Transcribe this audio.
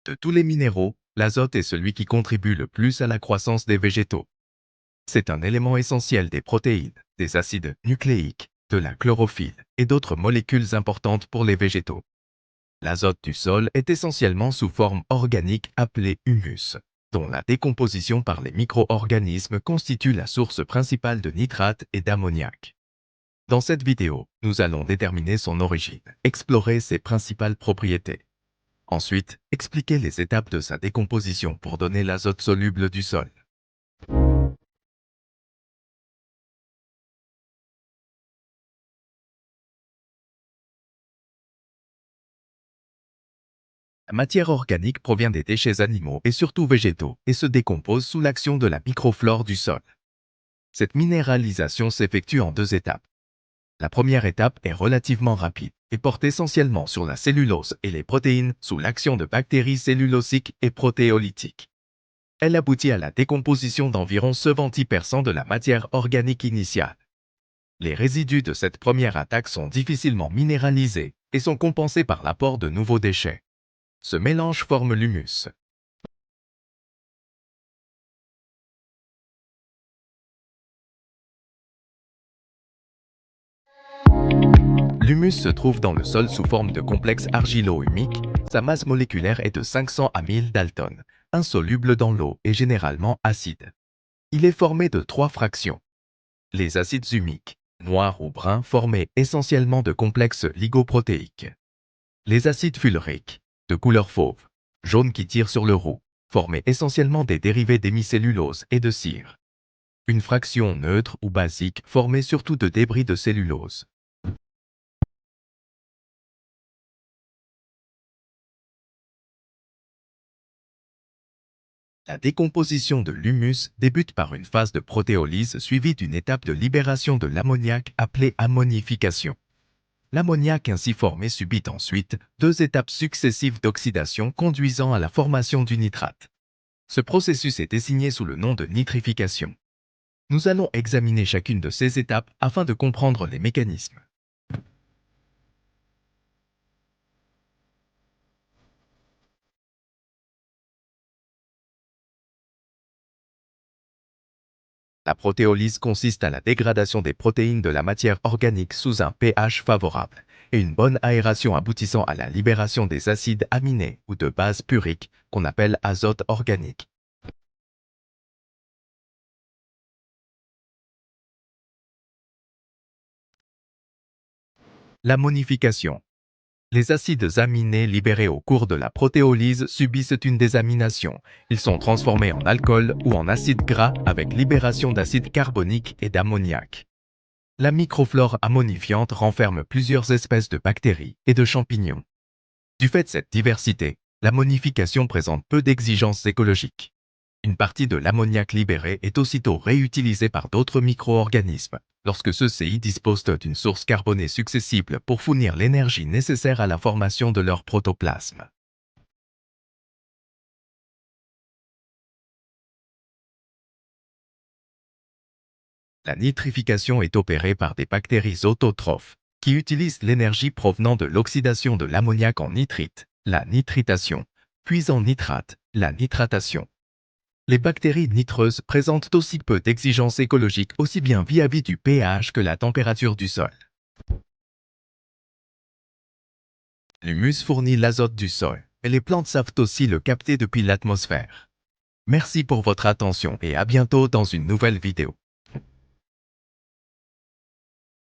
De tous les minéraux, l'azote est celui qui contribue le plus à la croissance des végétaux. C'est un élément essentiel des protéines, des acides nucléiques, de la chlorophylle et d'autres molécules importantes pour les végétaux. L'azote du sol est essentiellement sous forme organique appelée humus, dont la décomposition par les micro-organismes constitue la source principale de nitrates et d'ammoniac. Dans cette vidéo, nous allons déterminer son origine, explorer ses principales propriétés. Ensuite, expliquer les étapes de sa décomposition pour donner l'azote soluble du sol. La matière organique provient des déchets animaux et surtout végétaux et se décompose sous l'action de la microflore du sol. Cette minéralisation s'effectue en deux étapes. La première étape est relativement rapide et porte essentiellement sur la cellulose et les protéines sous l'action de bactéries cellulosiques et protéolytiques. Elle aboutit à la décomposition d'environ 70% de la matière organique initiale. Les résidus de cette première attaque sont difficilement minéralisés et sont compensés par l'apport de nouveaux déchets. Ce mélange forme l'humus. L'humus se trouve dans le sol sous forme de complexe argilo-humique. Sa masse moléculaire est de 500 à 1000 daltons, insoluble dans l'eau et généralement acide. Il est formé de trois fractions. Les acides humiques, noirs ou bruns formés essentiellement de complexes ligoprotéiques. Les acides fulvériques, de couleur fauve, jaune qui tire sur le roux, formés essentiellement des dérivés d'hémicellulose et de cire. Une fraction neutre ou basique formée surtout de débris de cellulose. La décomposition de l'humus débute par une phase de protéolyse suivie d'une étape de libération de l'ammoniac appelée ammonification. L'ammoniac ainsi formé subit ensuite deux étapes successives d'oxydation conduisant à la formation du nitrate. Ce processus est désigné sous le nom de nitrification. Nous allons examiner chacune de ces étapes afin de comprendre les mécanismes. La protéolyse consiste à la dégradation des protéines de la matière organique sous un pH favorable et une bonne aération aboutissant à la libération des acides aminés ou de base purique qu'on appelle azote organique. L'ammonification. Les acides aminés libérés au cours de la protéolyse subissent une désamination. Ils sont transformés en alcool ou en acides gras avec libération d'acide carbonique et d'ammoniac. La microflore ammonifiante renferme plusieurs espèces de bactéries et de champignons. Du fait de cette diversité, l'ammonification présente peu d'exigences écologiques. Une partie de l'ammoniac libéré est aussitôt réutilisée par d'autres micro-organismes, lorsque ceux-ci disposent d'une source carbonée successible pour fournir l'énergie nécessaire à la formation de leur protoplasme. La nitrification est opérée par des bactéries autotrophes, qui utilisent l'énergie provenant de l'oxydation de l'ammoniac en nitrite, la nitritation, puis en nitrate, la nitratation. Les bactéries nitreuses présentent aussi peu d'exigences écologiques aussi bien vis-à-vis du pH que la température du sol. L'humus fournit l'azote du sol, et les plantes savent aussi le capter depuis l'atmosphère. Merci pour votre attention et à bientôt dans une nouvelle vidéo.